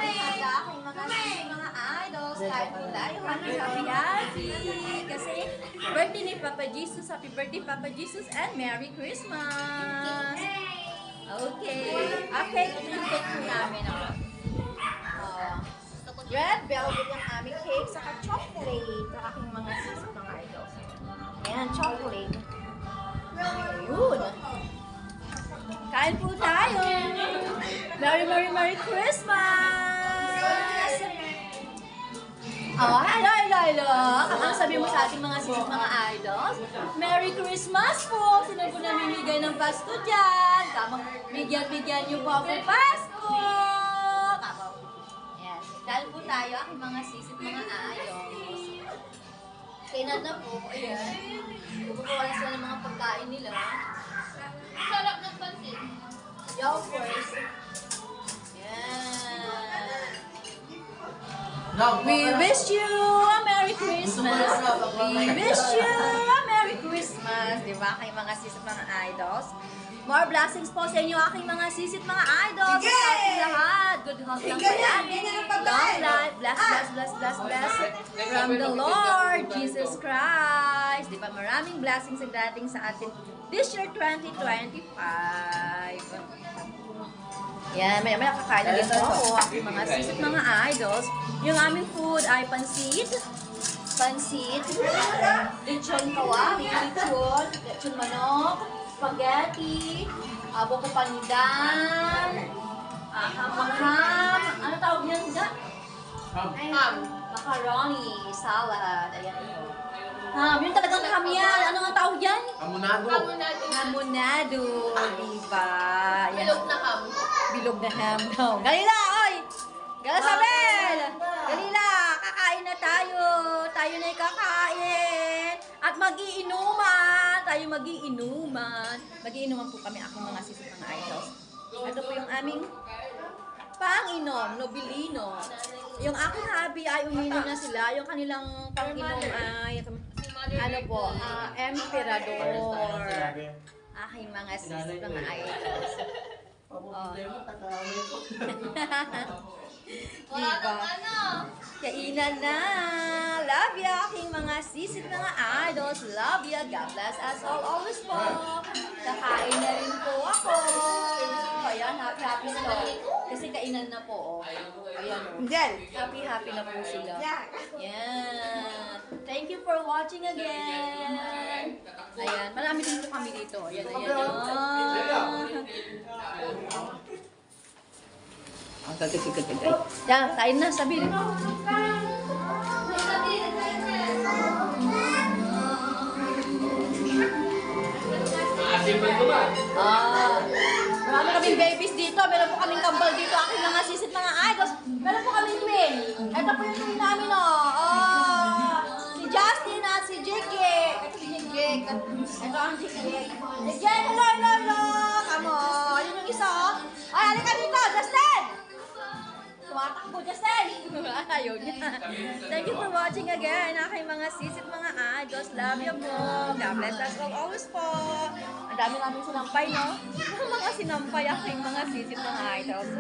handa aking mga idols. Kahit wala yung happy. Kasi birthday ni Papa Jesus. Happy birthday, Papa Jesus. And Merry Christmas. Okay. Okay, ito yung cake po namin. Red velvet yung aming cake. Saka chocolate. Sa aking mga sisip mga idols. Ayan, chocolate. Ayun. Kain po tayo. Merry Christmas! Oh, hello. Ang sabi mo sa ating mga sisip mga idols, Merry Christmas po! Sino po namimigay ng Pasko dyan? Tamang bigyan niyo po ako Pasko! Yes. Kain po tayo, aking mga sisip mga idols. Kainan na po. Ayan. Bubukuha sila ng mga pagkain nila. Sarap ng pansit. Yeah, of course. Yeah. We wish you a Merry Christmas. We wish you a Merry Christmas. Diba, kayo mga sisit mga idols? More blessings po sa inyo, aking mga sisit mga idols. Sa ating lahat. Good health lang palagi. Long life. Bless. From the Lord Jesus Christ. Diba, maraming blessings ang dating sa atin this year 2025. Yan, may kakain na din po ako, aking mga sisit mga idols. Yung aming food ay pansit, lechon kawali, lechon manok, spaghetti, buko pandan, ham, ano tawag yan? Ham. Macaroni, salad, ayan po. Yung talagang ham yan. Ano nga tawag yan? Hamonado. Hamonado, diba? Yan. Bilog na ham. Bilog na ham daw. Galila, oy! Galasabel! Galila, kakain na tayo. Tayo na kakain. At magiinuman. Tayo magiinuman. Magiinuman po kami, aking mga sisit mga idols. Ito po yung aming panginom, nobilino. Yung aking hubby ay uminom na sila. Yung kanilang panginom ay ano po, emperador. Aking mga sisit mga idols. Wala Diba? nang ano. Kainan na! Love ya, aking mga sisit mga idols. Love ya. God bless us all always po. Kakain na rin po ako. Ayan, happy na. Kasi kainan na po. Ayan. Happy na po sila. Yan. Thank you for watching again. Ayan, marami din po kami dito. Ayan. Ang kagagagagay. Yan, kain na, sabi. Marami kaming babies dito. Meron po kaming kambal dito. Aking mga sisit mga idols. Meron po kaming twin. Ito po yung twin namin, si Justin at si Jake. Ito si Jake. Ito ang Jake. Jake, hello. Kamo. Yun yung isa, Ay, halika dito, Justin! Tumatakbo, Justin! Ayaw niya. Thank you for watching again, aking mga sisit mga idols. Love you po. God bless us all always po. Ang dami namin sinampay, no? Mga sinampay aking mga sisit mga idols.